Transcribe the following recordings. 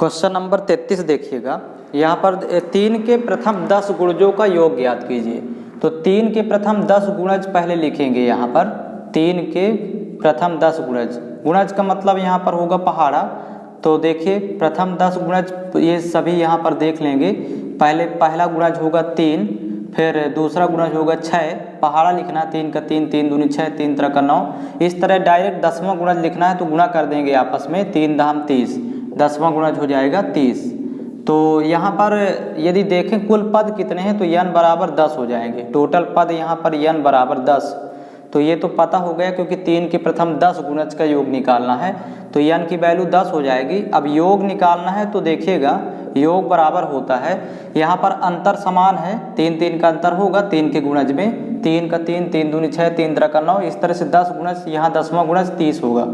Question number 33 देखिएगा। यहाँ पर 3 के प्रथम 10 गुणजों का योग ज्ञात कीजिए। तो 3 के प्रथम 10 गुणज पहले लिखेंगे। यहाँ पर 3 के प्रथम 10 गुणज, गुणज का मतलब यहाँ पर होगा पहाड़ा। तो देखिए प्रथम 10 गुणज ये सभी यहाँ पर देख लेंगे। पहले पहला गुणज होगा 3, फिर दूसरा गुणज होगा 6, पहाड़ा लिखना 3 का 3, 3 दूनी 6, 3 तरह का 9। इस तरह डायरेक्ट 10वां गुणज लिखना है तो गुणा कर देंगे आपस में, 3 दाम 30, 10वां गुणज हो जाएगा 30। तो यहाँ पर यदि देखें कुल पद कितने हैं तो n बराबर 10 हो जाएंगे। टोटल पद यहाँ पर n बराबर 10। तो ये तो पता हो गया क्योंकि 3 के प्रथम 10 गुणज का योग निकालना है तो n की वैल्यू 10 हो जाएगी। अब योग निकालना है तो देखिएगा योग बराबर होता है, यहाँ पर अंतर समान है, 3 3 का अंतर होगा 3 के गुणज में, 3 का 3, 3 दूनी 6, 3 तरह का 9। इस तरह से 10 गुणज, यहाँ 10वां गुणज 30 होगा।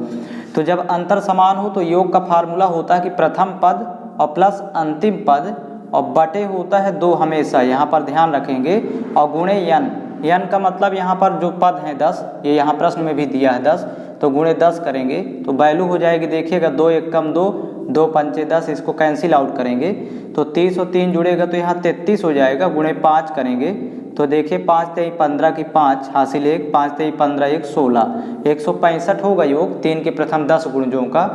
तो जब अंतर समान हो तो योग का फार्मूला होता है कि प्रथम पद और प्लस अंतिम पद और बटे होता है 2 हमेशा, यहाँ पर ध्यान रखेंगे, और गुणे n। n का मतलब यहाँ पर जो पद हैं 10, ये यहाँ प्रश्न में भी दिया है 10, तो गुणे 10 करेंगे तो वैल्यू हो जाएगी। देखिएगा 2 1 कम 2, 2 पंचे 10, इसको कैंसिल आउट करेंगे तो 30 और 3 जुड़ेगा तो यहाँ 33 हो जाएगा। गुणे 5 करेंगे तो देखिए 5 3 15 की 5 हासिल 1, 5 3 15 1 16, 165 होगा योग 3 के प्रथम 10 गुणजों का।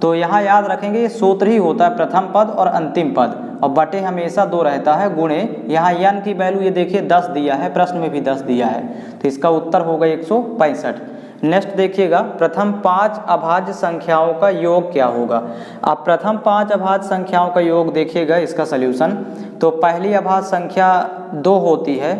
तो यहाँ याद रखेंगे ये सूत्र ही होता है प्रथम पद और अंतिम पद, और बटे हमेशा 2 रहता है, गुणे यहाँ n की वैल्यू ये देखिए 10 दिया है, प्रश्न में भी 10 दिया है, तो इसका उत्तर होगा 165। नेक्स्ट देखिएगा प्रथम 5 अभाज्य संख्याओं का योग क्या होगा। अब प्रथम 5 अभाज्य संख्याओं का योग देखिएगा इसका सल्यूशन। तो पहली अभाज्य संख्या 2 होती है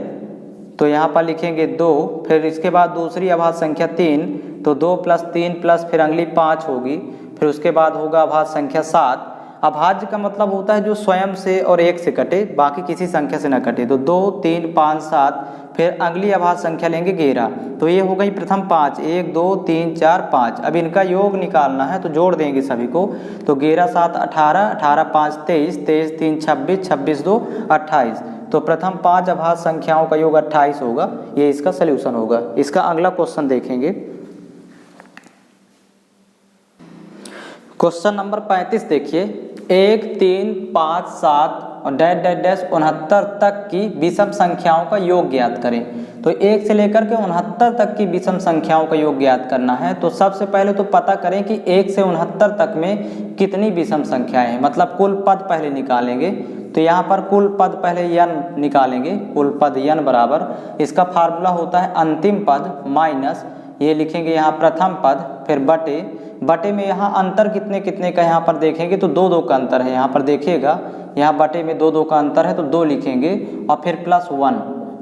तो यहाँ पर लिखेंगे 2, फिर इसके बाद दूसरी अभाज्य संख्या 3, तो 2 प्लस 3 प्लस फिर अगली 5 होगी, फिर उसके बाद होगा अभाज्य संख्या 7। अभाज्य का मतलब होता है जो स्वयं से और 1 से कटे, बाकी किसी संख्या से न कटे। तो 2 3 5 7, फिर अगली अभाज्य संख्या लेंगे 11। तो ये हो गई प्रथम 5, 1 2 3 4 5। अब इनका योग निकालना है तो जोड़ देंगे सभी को। तो 11 7 18, 18 5 23, 23 3 26, 26 2 28। तो प्रथम 5 अभाज्य संख्याओं का योग 28 होगा, ये इसका सल्यूशन होगा। इसका अगला क्वेश्चन देखेंगे। क्वेश्चन नंबर 35 देखिए। 1 3 5 7 और डैश डैश डैश 69 तक की विषम संख्याओं का योग ज्ञात करें। तो 1 से लेकर के 69 तक की विषम संख्याओं का योग ज्ञात करना है। तो सबसे पहले तो पता करें कि 1 से 69 तक में कितनी विषम संख्याएं हैं, मतलब कुल पद पहले निकालेंगे। तो यहाँ पर कुल पद पहले n निकालेंगे, कुल पद n बराबर, इसका फार्मूला होता है अंतिम पद माइनस, ये लिखेंगे यहाँ प्रथम पद, फिर बटे, बटे में यहाँ अंतर कितने कितने का यहाँ पर देखेंगे तो 2 2 का अंतर है। यहाँ पर देखिएगा यहाँ बटे में 2 2 का अंतर है तो 2 लिखेंगे, और फिर प्लस 1।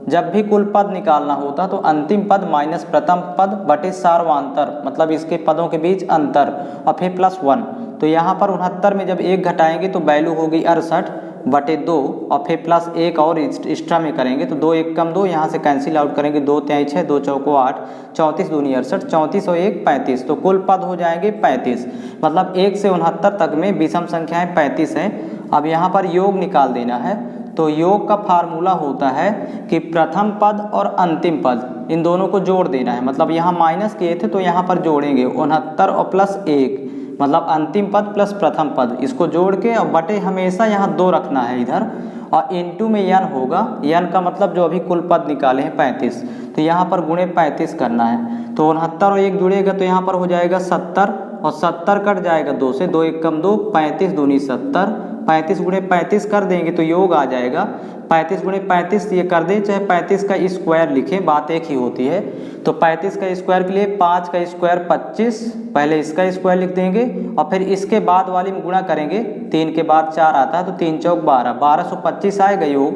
जब भी कुल पद निकालना होता तो अंतिम पद माइनस प्रथम पद बटे सार्वंतर, मतलब इसके पदों के बीच अंतर, और फिर प्लस 1। तो यहाँ पर 69 में जब 1 घटाएंगे तो वैल्यू होगी 68 बटे 2, और फिर प्लस 1 और एक्स्ट्रा में करेंगे तो 2 1 कम 2, यहाँ से कैंसिल आउट करेंगे, 2 3 6, 2 चौको 8, 34 दूनी 68, 34 और 1 35। तो कुल पद हो जाएंगे 35, मतलब 1 से 69 तक में विषम संख्याएं 35 हैं। अब यहाँ पर योग निकाल देना है। तो योग का फार्मूला होता है कि प्रथम पद और अंतिम पद इन दोनों को जोड़ देना है, मतलब यहाँ माइनस किए थे तो यहाँ पर जोड़ेंगे 69 और प्लस 1, मतलब अंतिम पद प्लस प्रथम पद, इसको जोड़ के और बटे हमेशा यहाँ 2 रखना है इधर, और इनटू में n होगा। n का मतलब जो अभी कुल पद निकाले हैं 35, तो यहाँ पर गुणे 35 करना है। तो 69 और 1 जुड़ेगा तो यहाँ पर हो जाएगा 70, और 70 कट जाएगा 2 से, 2 1 कम 2, 35 दूनी 70, 35 गुणे 35 कर देंगे तो योग आ जाएगा। 35 गुणे 35 ये कर दें, चाहे 35 का स्क्वायर लिखें, बात एक ही होती है। तो 35 का स्क्वायर के लिए 5 का स्क्वायर 25, पहले इसका स्क्वायर लिख देंगे और फिर इसके बाद वाली में गुणा करेंगे, 3 के बाद 4 आता है तो 3 चौक 12, 1225 आएगा योग,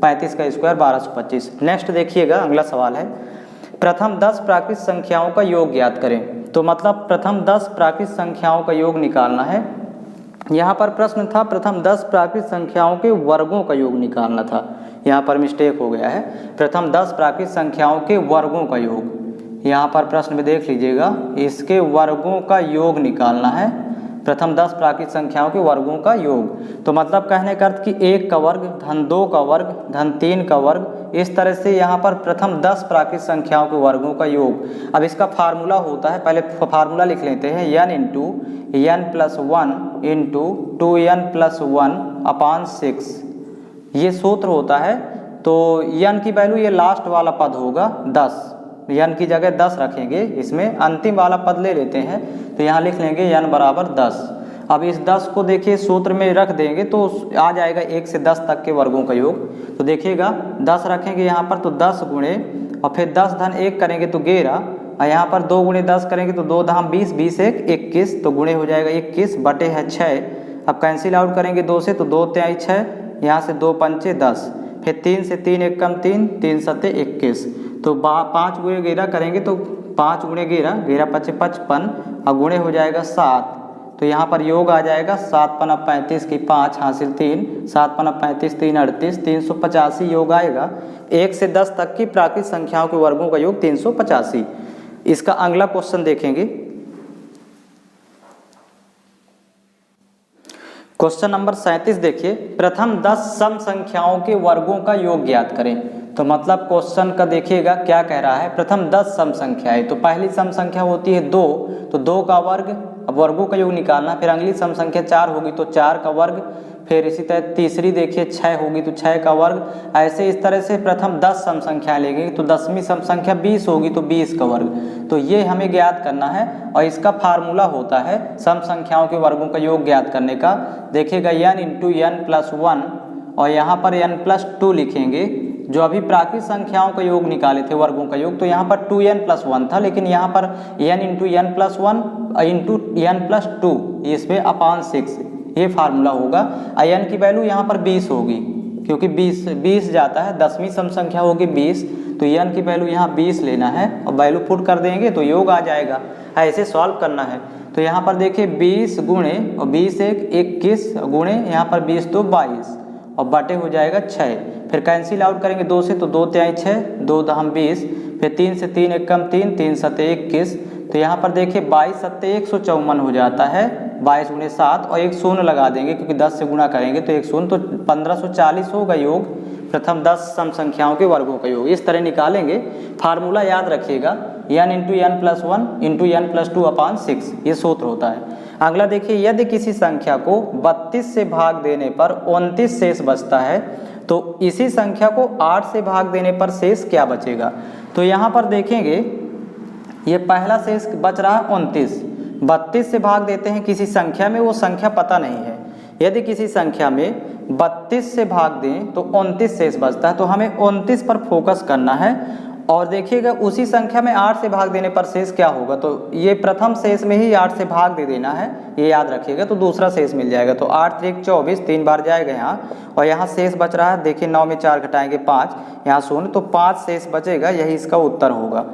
35 का स्क्वायर 1225। नेक्स्ट देखिएगा अगला सवाल है, प्रथम 10 प्राकृत संख्याओं का योग ज्ञात करें। तो मतलब प्रथम 10 प्राकृत संख्याओं का योग निकालना है। यहाँ पर प्रश्न था प्रथम 10 प्राकृत संख्याओं के वर्गों का योग निकालना था, यहाँ पर मिस्टेक हो गया है, प्रथम 10 प्राकृत संख्याओं के वर्गों का योग। यहाँ पर प्रश्न में देख लीजिएगा, इसके वर्गों का योग निकालना है, प्रथम 10 प्राकृत संख्याओं के वर्गों का योग। तो मतलब कहने का अर्थ कि 1 का वर्ग धन 2 का वर्ग धन 3 का वर्ग इस तरह से यहाँ पर प्रथम 10 प्राकृत संख्याओं के वर्गों का योग। अब इसका फार्मूला होता है, पहले फार्मूला लिख लेते हैं, n into n plus 1 into 2n plus 1 अपान 6, ये सूत्र होता है। तो n की वैल्यू ये लास्ट वाला पद होगा 10, n की जगह 10 रखेंगे, इसमें अंतिम वाला पद ले लेते हैं, तो यहाँ लिख लेंगे n बराबर 10। अब इस 10 को देखिए सूत्र में रख देंगे तो आ जाएगा 1 से 10 तक के वर्गों का योग। तो देखिएगा 10 रखेंगे यहाँ पर तो 10 गुणे और फिर 10 धन 1 करेंगे तो 11, और यहाँ पर 2 गुणे 10 करेंगे तो 2 धाम 20, 20 1 21, तो गुणे हो जाएगा 21 बटे है 6। अब कैंसिल आउट करेंगे 2 से तो 2 तिहाई 6, यहाँ से 2 पंचे 10, फिर 3 से 3 1 कम 3, 3 सत्ते 21, तो 5 गुणे 11 करेंगे तो 5 गुणे 11, 11 पचे 55 और गुणे हो जाएगा 7। तो यहाँ पर योग आ जाएगा 7 पना 35 की 5 हासिल 3, 7 पना 35 3 38, 385 योग आएगा। 1 से 10 तक की प्राकृत संख्याओं के वर्गों का योग 385। इसका अगला क्वेश्चन देखेंगे, क्वेश्चन नंबर 37 देखिए, प्रथम 10 सम संख्याओं के वर्गों का योग ज्ञात करें। तो मतलब क्वेश्चन का देखिएगा क्या कह रहा है, प्रथम 10 सम संख्याएं, तो पहली सम संख्या होती है 2, तो 2 का वर्ग, अब वर्गों का योग निकालना। फिर अगली सम संख्या 4 होगी तो 4 का वर्ग, फिर इसी तरह तीसरी देखिए 6 होगी तो 6 का वर्ग। ऐसे इस तरह से प्रथम 10 सम संख्याएं लेंगे तो 10वीं सम संख्या 20 होगी तो 20 का वर्ग। तो ये हमें ज्ञात करना है और इसका फार्मूला होता है सम संख्याओं के वर्गों का योग ज्ञात करने का। देखिएगा n इंटू n प्लस 1 और यहाँ पर n प्लस 2 लिखेंगे। जो अभी प्राकृत संख्याओं का योग निकाले थे वर्गों का योग, तो यहाँ पर 2n प्लस 1 था, लेकिन यहाँ पर n into n plus 1 into n plus 2 इसमें अपान 6, ये फार्मूला होगा। n की वैल्यू यहाँ पर 20 होगी क्योंकि 20 जाता है, 10वीं सम संख्या होगी 20, तो n की वैल्यू यहाँ 20 लेना है और वैल्यू पुट कर देंगे तो योग आ जाएगा। ऐसे सॉल्व करना है। तो यहाँ पर देखिए 20 गुणे और 20 1 21 गुणे यहाँ पर 20 2 22 और बटे हो जाएगा 6। फिर कैंसिल आउट करेंगे 2 से तो 2 तिहाई 6, 2 दहम 20, फिर 3 से 3 1 कम 3, 3 सत्ते 21, तो यहाँ पर देखिए 22 सत्ते 154 हो जाता है, 22 गुणे 7 और एक शून्य लगा देंगे क्योंकि 10 से गुणा करेंगे तो एक शून्य, तो 1540 होगा योग। प्रथम 10 सम संख्याओं के वर्गों का योग इस तरह निकालेंगे। फार्मूला याद रखिएगा, n into n plus 1 into n plus 2 अपान 6, ये सूत्र होता है। अगला देखिए, यदि किसी संख्या को 32 से भाग देने पर 29 शेष बचता है तो इसी संख्या को 8 से भाग देने पर शेष क्या बचेगा। तो यहाँ पर देखेंगे ये पहला शेष बच रहा है 29, 32 से भाग देते हैं किसी संख्या में, वो संख्या पता नहीं है। यदि किसी संख्या में 32 से भाग दें तो 29 शेष बचता है, तो हमें 29 पर फोकस करना है। और देखिएगा उसी संख्या में 8 से भाग देने पर शेष क्या होगा, तो ये प्रथम शेष में ही 8 से भाग दे देना है, ये याद रखिएगा, तो दूसरा शेष मिल जाएगा। तो 8 3 24, 3 बार जाएगा यहाँ, और यहाँ शेष बच रहा है, देखिए 9 में 4 घटाएंगे 5, यहाँ शून्य, तो 5 शेष बचेगा, यही इसका उत्तर होगा।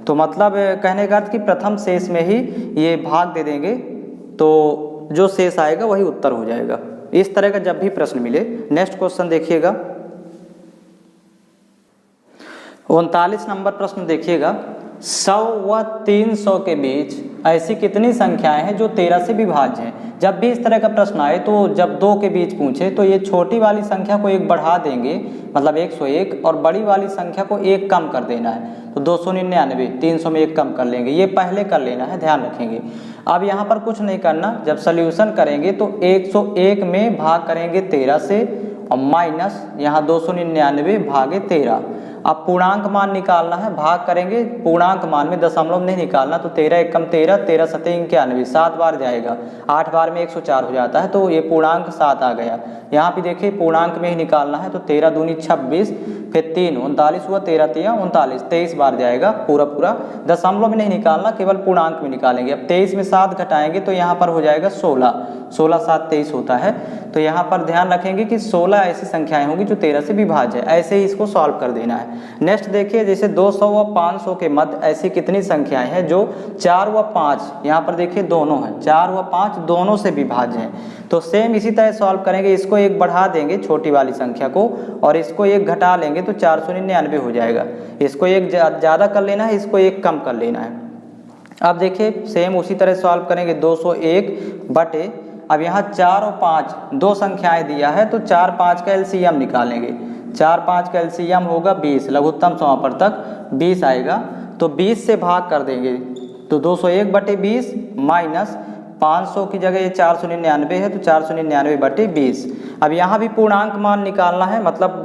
तो मतलब कहने का अर्थ कि प्रथम शेष में ही ये भाग दे देंगे तो जो शेष आएगा वही उत्तर हो जाएगा। इस तरह का जब भी प्रश्न मिले। नेक्स्ट क्वेश्चन देखिएगा, 39 नंबर प्रश्न देखिएगा, 100 व 300 के बीच ऐसी कितनी संख्याएं हैं जो 13 से विभाज्य हैं। जब भी इस तरह का प्रश्न आए तो जब 2 के बीच पूछे तो ये छोटी वाली संख्या को 1 बढ़ा देंगे, मतलब 101, और बड़ी वाली संख्या को 1 कम कर देना है, तो 299, 300 में 1 कम कर लेंगे, ये पहले कर लेना है, ध्यान रखेंगे। अब यहाँ पर कुछ नहीं करना, जब सॉल्यूशन करेंगे तो 101 में भाग करेंगे 13 से और माइनस यहाँ 299 भागे 13। अब पूर्णांक मान निकालना है, भाग करेंगे पूर्णांक मान में, दशमलव नहीं निकालना, तो 13 एकम 13, 13 सत्ते 91, 7 बार जाएगा, 8 बार में 104 हो जाता है, तो ये पूर्णांक 7 आ गया। यहाँ भी देखिए पूर्णांक में ही निकालना है, तो 13 दूनी 26, फिर 3 39 हुआ, 13 3 39, 23 बार जाएगा पूरा पूरा, दशमलव में नहीं निकालना, केवल पूर्णांक में निकालेंगे। अब 23 में 7 घटाएंगे तो यहाँ पर हो जाएगा 16, 16 7 23 होता है। तो यहाँ पर ध्यान रखेंगे कि 16 ऐसी संख्याएं होंगी जो 13 से विभाज्य है, ऐसे ही इसको सॉल्व कर देना है। नेक्स्ट देखिए, जैसे 200 व 500 के मध्य ऐसी कितनी संख्याएं हैं जो 4 व 5, यहाँ पर देखिए दोनों हैं, 4 व 5 दोनों से विभाज्य हैं। तो सेम इसी तरह सॉल्व करेंगे, इसको 1 बढ़ा देंगे छोटी वाली संख्या को और इसको 1 घटा लेंगे तो 499 हो जाएगा। इसको 1 ज़्यादा कर लेना है, इसको 1 कम कर लेना है। अब देखिए सेम उसी तरह सॉल्व करेंगे, 201 बटे, अब यहाँ 4 और 5 दो संख्याएं दिया है तो 4 5 का एलसीएम निकालेंगे, 4 5 का एलसीएम होगा 20, लघुत्तम समापवर्तक 20 आएगा। तो 20 से भाग कर देंगे तो 201/20 माइनस 500 की जगह ये 499 है तो 499/20। अब यहाँ भी पूर्णांक मान निकालना है, मतलब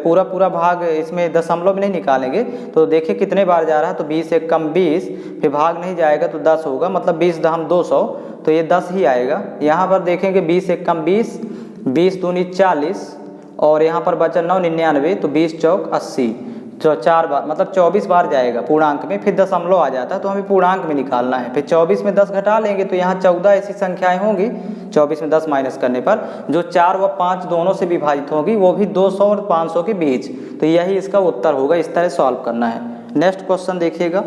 पूरा भाग इसमें दशमलव में नहीं निकालेंगे। तो देखिए कितने बार जा रहा है, तो 20 एक कम 20, फिर भाग नहीं जाएगा तो 10 होगा, मतलब 20 दहम 200, तो ये 10 ही आएगा। यहाँ पर देखेंगे 20 एक कम 20, 20 दूनी 40, और यहाँ पर बचा 9 99, तो 20 चौक 80, तो 4 बार मतलब 24 बार जाएगा पूर्णांक में, फिर दशमलव आ जाता है तो हमें पूर्णांक में निकालना है। फिर 24 में 10 घटा लेंगे तो यहाँ 14 ऐसी संख्याएं होंगी, 24 में 10 माइनस करने पर, जो 4 व 5 दोनों से विभाजित होगी, वो भी 200 और 500 के बीच। तो यही इसका उत्तर होगा। इस तरह सॉल्व करना है। नेक्स्ट क्वेश्चन देखिएगा,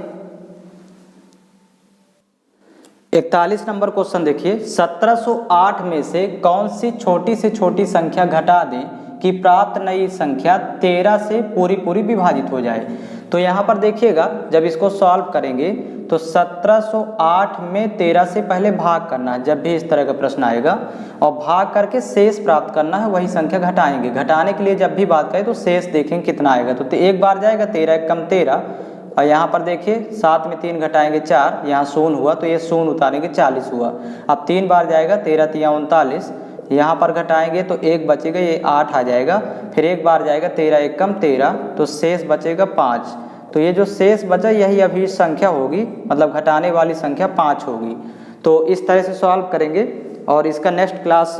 41 नंबर क्वेश्चन देखिए, 1708 में से कौन सी छोटी से छोटी संख्या घटा दें कि प्राप्त नई संख्या 13 से पूरी विभाजित हो जाए। तो यहाँ पर देखिएगा जब इसको सॉल्व करेंगे तो 1708 में 13 से पहले भाग करना है, जब भी इस तरह का प्रश्न आएगा, और भाग करके शेष प्राप्त करना है, वही संख्या घटाएंगे। घटाने के लिए जब भी बात करें तो शेष देखेंगे कितना आएगा, तो एक बार जाएगा 13 एक कम 13, और यहाँ पर देखिए 7 में 3 घटाएंगे 4, यहाँ 0 हुआ तो ये 0 उतारेंगे 40 हुआ। अब 3 बार जाएगा 13 3 39, यहाँ पर घटाएंगे तो 1 बचेगा, ये 8 आ जाएगा। फिर एक बार जाएगा 13 एक कम 13, तो शेष बचेगा 5। तो ये जो शेष बचा यही अभी संख्या होगी, मतलब घटाने वाली संख्या 5 होगी। तो इस तरह से सॉल्व करेंगे, और इसका नेक्स्ट क्लास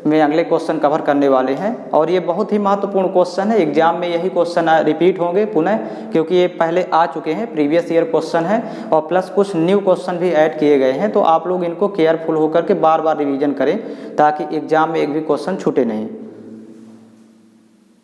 में अगले क्वेश्चन कवर करने वाले हैं। और ये बहुत ही महत्वपूर्ण क्वेश्चन है, एग्जाम में यही क्वेश्चन रिपीट होंगे पुनः, क्योंकि ये पहले आ चुके हैं, प्रीवियस ईयर क्वेश्चन है, और प्लस कुछ न्यू क्वेश्चन भी ऐड किए गए हैं। तो आप लोग इनको केयरफुल होकर के बार बार रिवीजन करें ताकि एग्जाम में एक भी क्वेश्चन छूटे नहीं।